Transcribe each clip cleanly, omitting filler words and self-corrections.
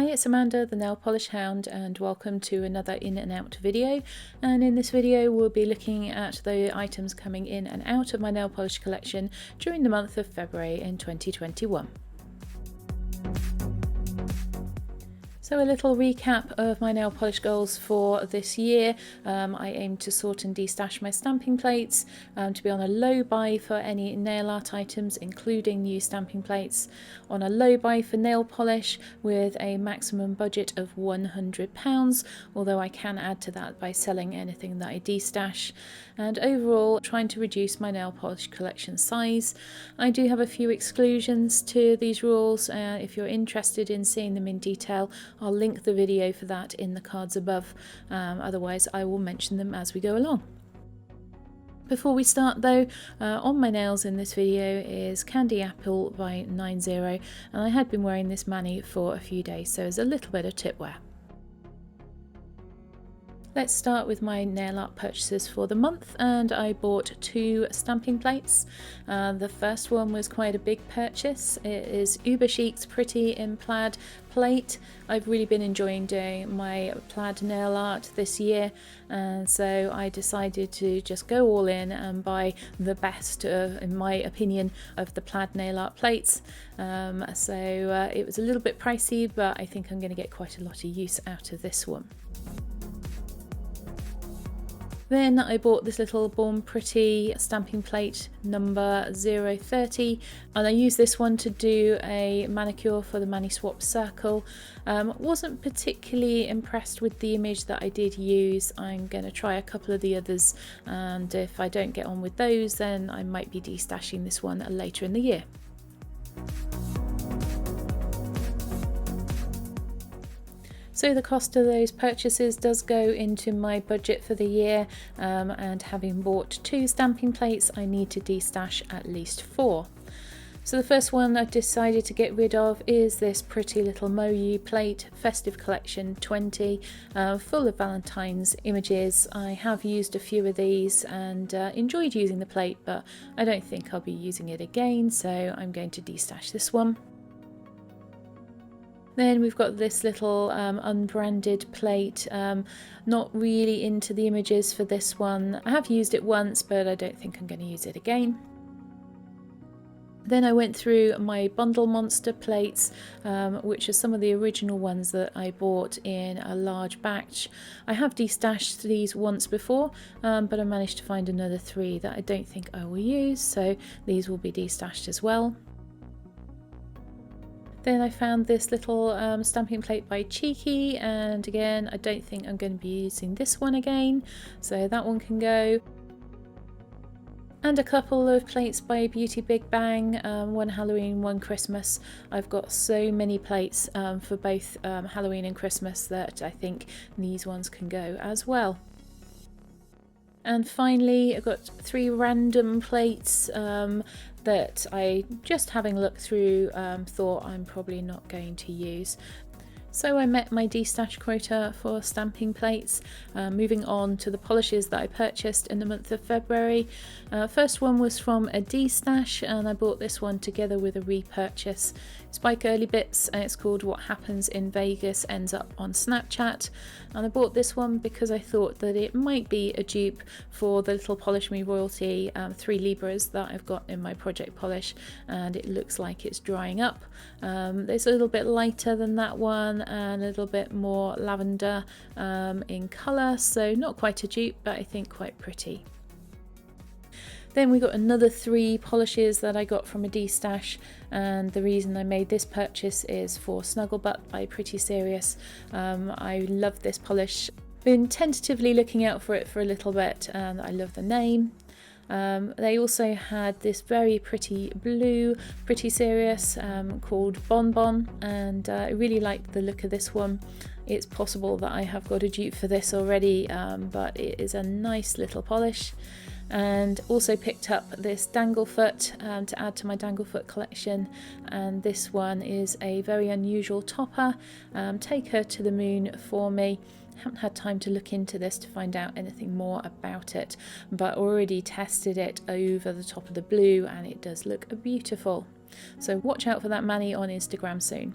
Hi, it's Amanda, the Nail Polish Hound, and welcome to another in and out video. And in this video we'll be looking at the items coming in and out of my nail polish collection during the month of February in 2021. So a little recap of my nail polish goals for this year. I aim to sort and destash my stamping plates, to be on a low buy for any nail art items including new stamping plates, on a low buy for nail polish with a maximum budget of £100, although I can add to that by selling anything that I destash, and overall trying to reduce my nail polish collection size. I do have a few exclusions to these rules. If you're interested in seeing them in detail, I'll link the video for that in the cards above, otherwise I will mention them as we go along. Before we start though, on my nails in this video is Candy Apple by 90, and I had been wearing this mani for a few days, so there's a little bit of tip wear. Let's start with my nail art purchases for the month, and I bought 2 stamping plates. The first one was quite a big purchase. It is Uber Chic's Pretty in Plaid plate. I've really been enjoying doing my plaid nail art this year, and so I decided to just go all in and buy the best, in my opinion, of the plaid nail art plates. It was a little bit pricey, but I think I'm going to get quite a lot of use out of this one. Then I bought this little Born Pretty stamping plate number 030, and I used this one to do a manicure for the Mani Swap Circle. Wasn't particularly impressed with the image that I did use. I'm going to try a couple of the others, and if I don't get on with those, then I might be destashing this one later in the year. So the cost of those purchases does go into my budget for the year, and having bought 2 stamping plates, I need to destash at least 4. So the first one I've decided to get rid of is this pretty little Moyu plate, Festive Collection 20, full of Valentine's images. I have used a few of these and enjoyed using the plate, but I don't think I'll be using it again, so I'm going to destash this one. Then we've got this little unbranded plate. Not really into the images for this one. I have used it once, but I don't think I'm going to use it again. Then I went through my Bundle Monster plates, which are some of the original ones that I bought in a large batch. I have destashed these once before, but I managed to find another 3 that I don't think I will use, so these will be destashed as well. Then I found this little stamping plate by Cheeky, and again I don't think I'm going to be using this one again, so that one can go. And a couple of plates by Beauty Big Bang, one Halloween, one Christmas. I've got so many plates for both Halloween and Christmas that I think these ones can go as well. And finally I've got 3 random plates that I, just having looked through, thought I'm probably not going to use. So I met my destash quota for stamping plates. Moving on to the polishes that I purchased in the month of February. First one was from a destash, and I bought this one together with a repurchase. It's by Girly Bits, and it's called What Happens in Vegas Ends Up on Snapchat. And I bought this one because I thought that it might be a dupe for the little Polish Me Royalty 3 Libras that I've got in my project polish, and it looks like it's drying up. It's a little bit lighter than that one and a little bit more lavender in colour, so not quite a dupe, but I think quite pretty. Then we got another 3 polishes that I got from a destash, and the reason I made this purchase is for Snugglebutt by Pretty Serious. I love this polish. Been tentatively looking out for it for a little bit, and I love the name. They also had this very pretty blue Pretty Serious called Bon Bon, and I really like the look of this one. It's possible that I have got a dupe for this already, but it is a nice little polish. And also picked up this Danglefoot to add to my Danglefoot collection, and this one is a very unusual topper. Take Her to the Moon for Me. Haven't had time to look into this to find out anything more about it, but already tested it over the top of the blue and it does look beautiful. So watch out for that mani on Instagram soon.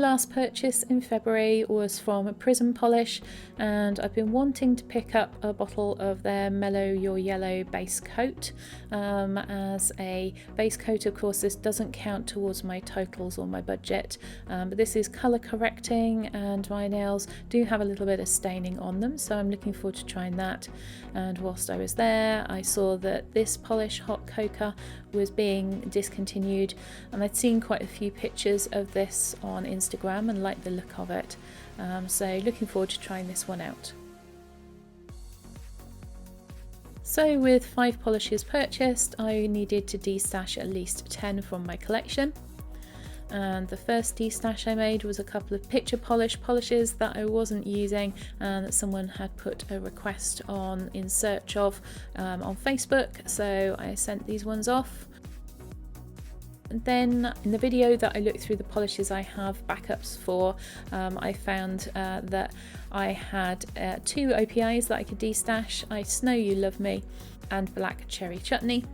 last purchase in February was from Prism Polish, and I've been wanting to pick up a bottle of their Mellow Your Yellow base coat. As a base coat, of course, this doesn't count towards my totals or my budget, but this is colour correcting and my nails do have a little bit of staining on them, so I'm looking forward to trying that. And whilst I was there, I saw that this polish, Hot Cocoa, was being discontinued, and I'd seen quite a few pictures of this on Instagram and liked the look of it, so looking forward to trying this one out. So with 5 polishes purchased, I needed to destash at least 10 from my collection. And the first destash I made was a couple of picture polishes that I wasn't using and that someone had put a request on in search of on Facebook, so I sent these ones off. And then in the video that I looked through the polishes I have backups for, I found that I had 2 OPIs that I could destash, I Snow You Love Me and Black Cherry Chutney.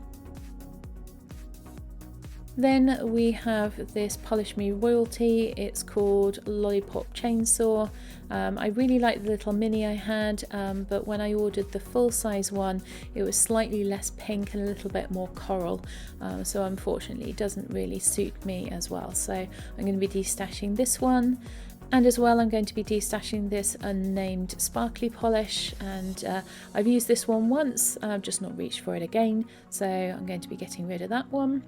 Then we have this Polish Me royalty, it's called Lollipop Chainsaw. I really like the little mini I had, but when I ordered the full size one it was slightly less pink and a little bit more coral, so unfortunately it doesn't really suit me as well. So I'm going to be destashing this one. And as well, I'm going to be destashing this unnamed sparkly polish, and I've used this one once, I've just not reached for it again, so I'm going to be getting rid of that one.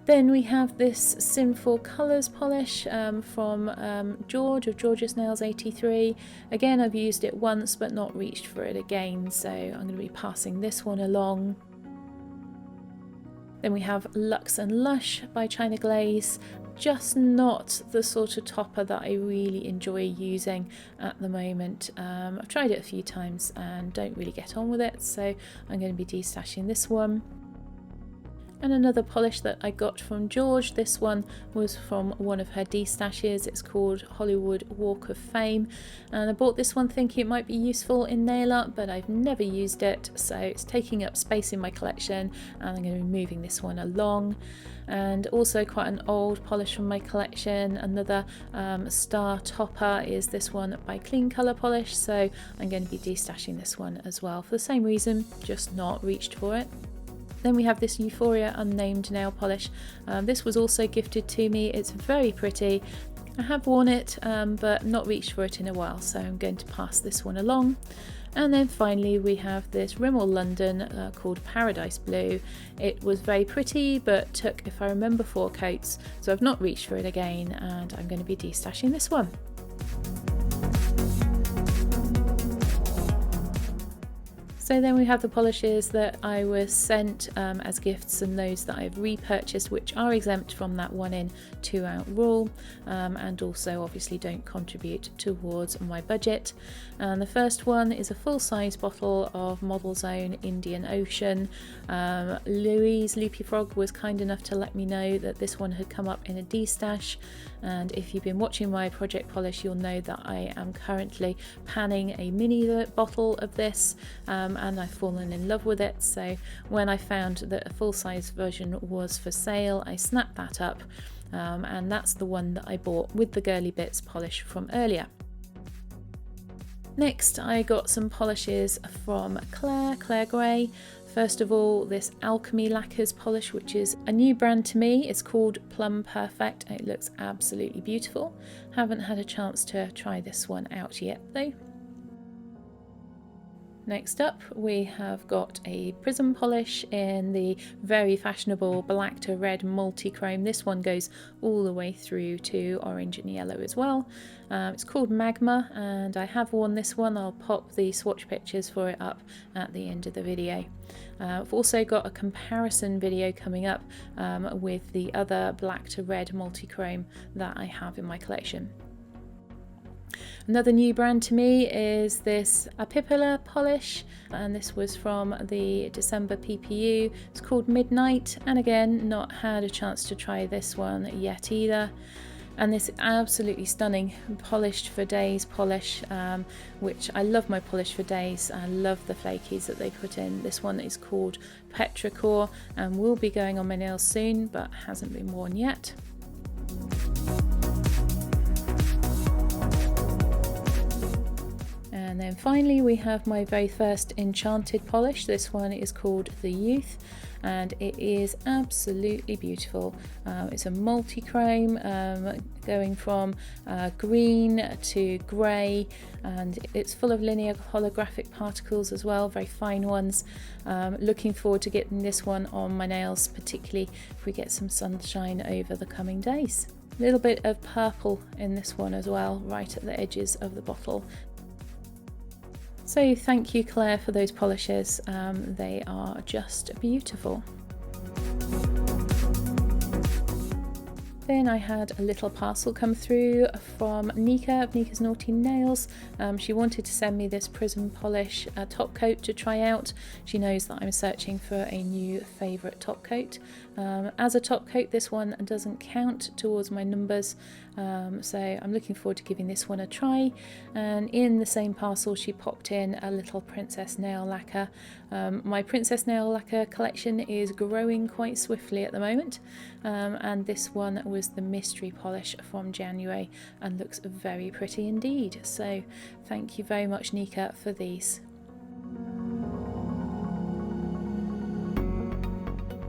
Then we have this Sinful Colours polish from George of George's Nails 83. Again, I've used it once but not reached for it again, so I'm going to be passing this one along. Then we have Luxe and Lush by China Glaze. Just not the sort of topper that I really enjoy using at the moment. I've tried it a few times and don't really get on with it, so I'm going to be destashing this one. And another polish that I got from George, this one was from one of her destashes, it's called Hollywood Walk of Fame, and I bought this one thinking it might be useful in nail art, but I've never used it, so it's taking up space in my collection and I'm going to be moving this one along. And also quite an old polish from my collection, another star topper is this one by Clean Colour Polish, so I'm going to be destashing this one as well for the same reason, just not reached for it. Then we have this Euphoria unnamed nail polish. This was also gifted to me. It's very pretty. I have worn it but not reached for it in a while, so I'm going to pass this one along. And then finally we have this Rimmel London called Paradise Blue. It was very pretty but took, if I remember, 4 coats, so I've not reached for it again and I'm going to be destashing this one. So then we have the polishes that I was sent as gifts and those that I've repurchased, which are exempt from that 1 in 2 out rule, and also obviously don't contribute towards my budget. And the first one is a full-size bottle of Model Zone Indian Ocean. Louise Loopy Frog was kind enough to let me know that this one had come up in a destash, and if you've been watching my project polish you'll know that I am currently panning a mini bottle of this, and I've fallen in love with it, so when I found that a full-size version was for sale I snapped that up, and that's the one that I bought with the Girly Bits polish from earlier. Next I got some polishes from Claire Grey. First of all, this Alchemy Lacquers polish, which is a new brand to me. It's called Plum Perfect and it looks absolutely beautiful. Haven't had a chance to try this one out yet though. Next up we have got a Prism polish in the very fashionable black to red multi-chrome. This one goes all the way through to orange and yellow as well. It's called Magma and I have worn this one. I'll pop the swatch pictures for it up at the end of the video. I've also got a comparison video coming up with the other black to red multi-chrome that I have in my collection. Another new brand to me is this Apipillar Polish, and this was from the December PPU. It's called Midnight, and again not had a chance to try this one yet either. And this absolutely stunning Polished for Days polish, which I love my Polish for Days. I love the flakies that they put in. This one is called Petrichor and will be going on my nails soon but hasn't been worn yet. Finally, we have my very first Enchanted Polish. This one is called The Youth, and it is absolutely beautiful. It's a multi-chrome, going from green to grey, and it's full of linear holographic particles as well, very fine ones. Looking forward to getting this one on my nails, particularly if we get some sunshine over the coming days. A little bit of purple in this one as well, right at the edges of the bottle. So thank you, Claire, for those polishes. They are just beautiful. Then I had a little parcel come through from Nika of Nika's Naughty Nails. She wanted to send me this Prism polish top coat to try out. She knows that I'm searching for a new favourite top coat. As a top coat, this one doesn't count towards my numbers, so I'm looking forward to giving this one a try. And in the same parcel she popped in a little princess nail lacquer. My princess nail lacquer collection is growing quite swiftly at the moment, and this one was the mystery polish from January and looks very pretty indeed. So thank you very much, Nika, for these.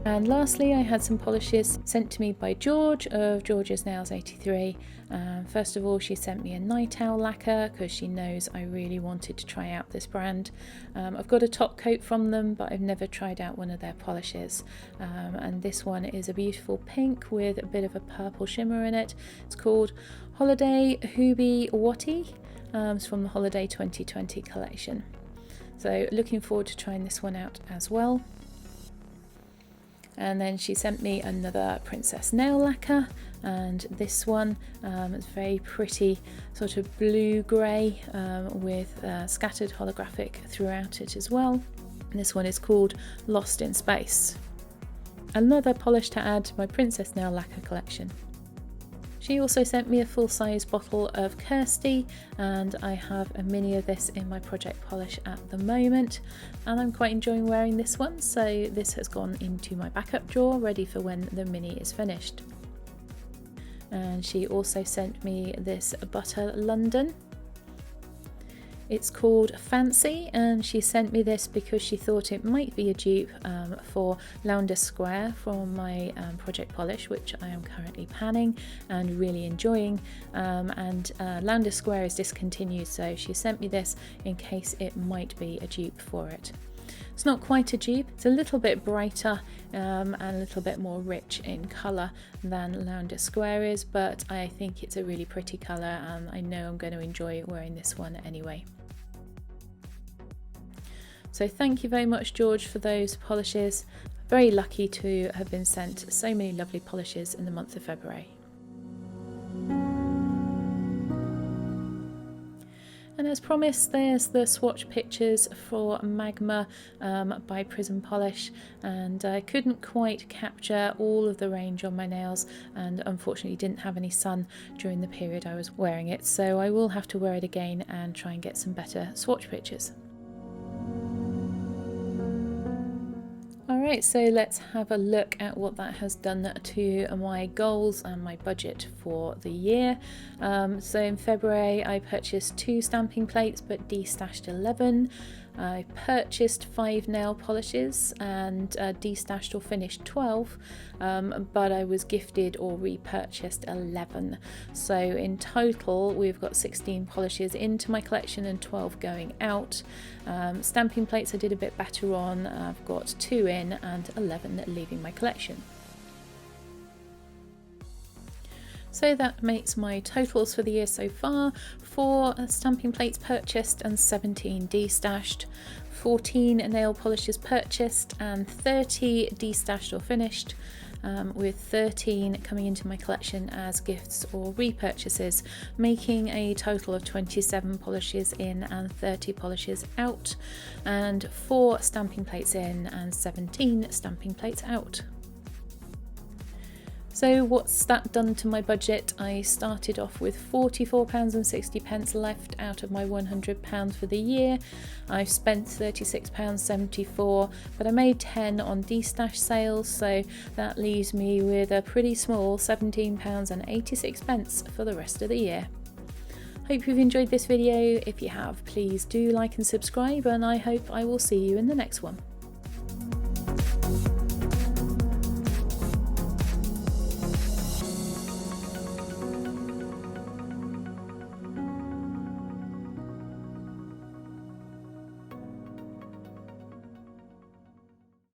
And lastly, I had some polishes sent to me by George of George's Nails 83. First of all, she sent me a night owl lacquer because she knows I really wanted to try out this brand. I've got a top coat from them, but I've never tried out one of their polishes. And this one is a beautiful pink with a bit of a purple shimmer in it. It's called Holiday Hubie Watty. It's from the Holiday 2020 collection. So looking forward to trying this one out as well. And then she sent me another princess nail lacquer, and this one is very pretty, sort of blue grey with scattered holographic throughout it as well. And this one is called Lost in Space. Another polish to add to my princess nail lacquer collection. She also sent me a full-size bottle of Kirsty, and I have a mini of this in my project polish at the moment, and I'm quite enjoying wearing this one, so this has gone into my backup drawer ready for when the mini is finished. And she also sent me this Butter London. It's called Fancy, and she sent me this because she thought it might be a dupe for Launder Square from my project polish, which I am currently panning and really enjoying. And Launder Square is discontinued, so she sent me this in case it might be a dupe for it. It's not quite a dupe, it's a little bit brighter and a little bit more rich in colour than Launder Square is, but I think it's a really pretty colour and I know I'm going to enjoy wearing this one anyway. So thank you very much, George, for those polishes. Very lucky to have been sent so many lovely polishes in the month of February. And as promised, there's the swatch pictures for Magma by Prism Polish, and I couldn't quite capture all of the range on my nails and unfortunately didn't have any sun during the period I was wearing it, so I will have to wear it again and try and get some better swatch pictures. Alright, so let's have a look at what that has done to my goals and my budget for the year. So in February I purchased 2 stamping plates but destashed 11. I purchased 5 nail polishes and destashed or finished 12, but I was gifted or repurchased 11. So in total we've got 16 polishes into my collection and 12 going out. Stamping plates I did a bit better on. I've got 2 in and 11 leaving my collection. So that makes my totals for the year so far: 4 stamping plates purchased and 17 destashed, 14 nail polishes purchased and 30 destashed or finished, with 13 coming into my collection as gifts or repurchases, making a total of 27 polishes in and 30 polishes out, and 4 stamping plates in and 17 stamping plates out. So what's that done to my budget? I started off with £44.60 left out of my £100 for the year. I've spent £36.74, but I made 10 on destash sales, so that leaves me with a pretty small £17.86 for the rest of the year. Hope you've enjoyed this video. If you have, please do like and subscribe, and I hope I will see you in the next one.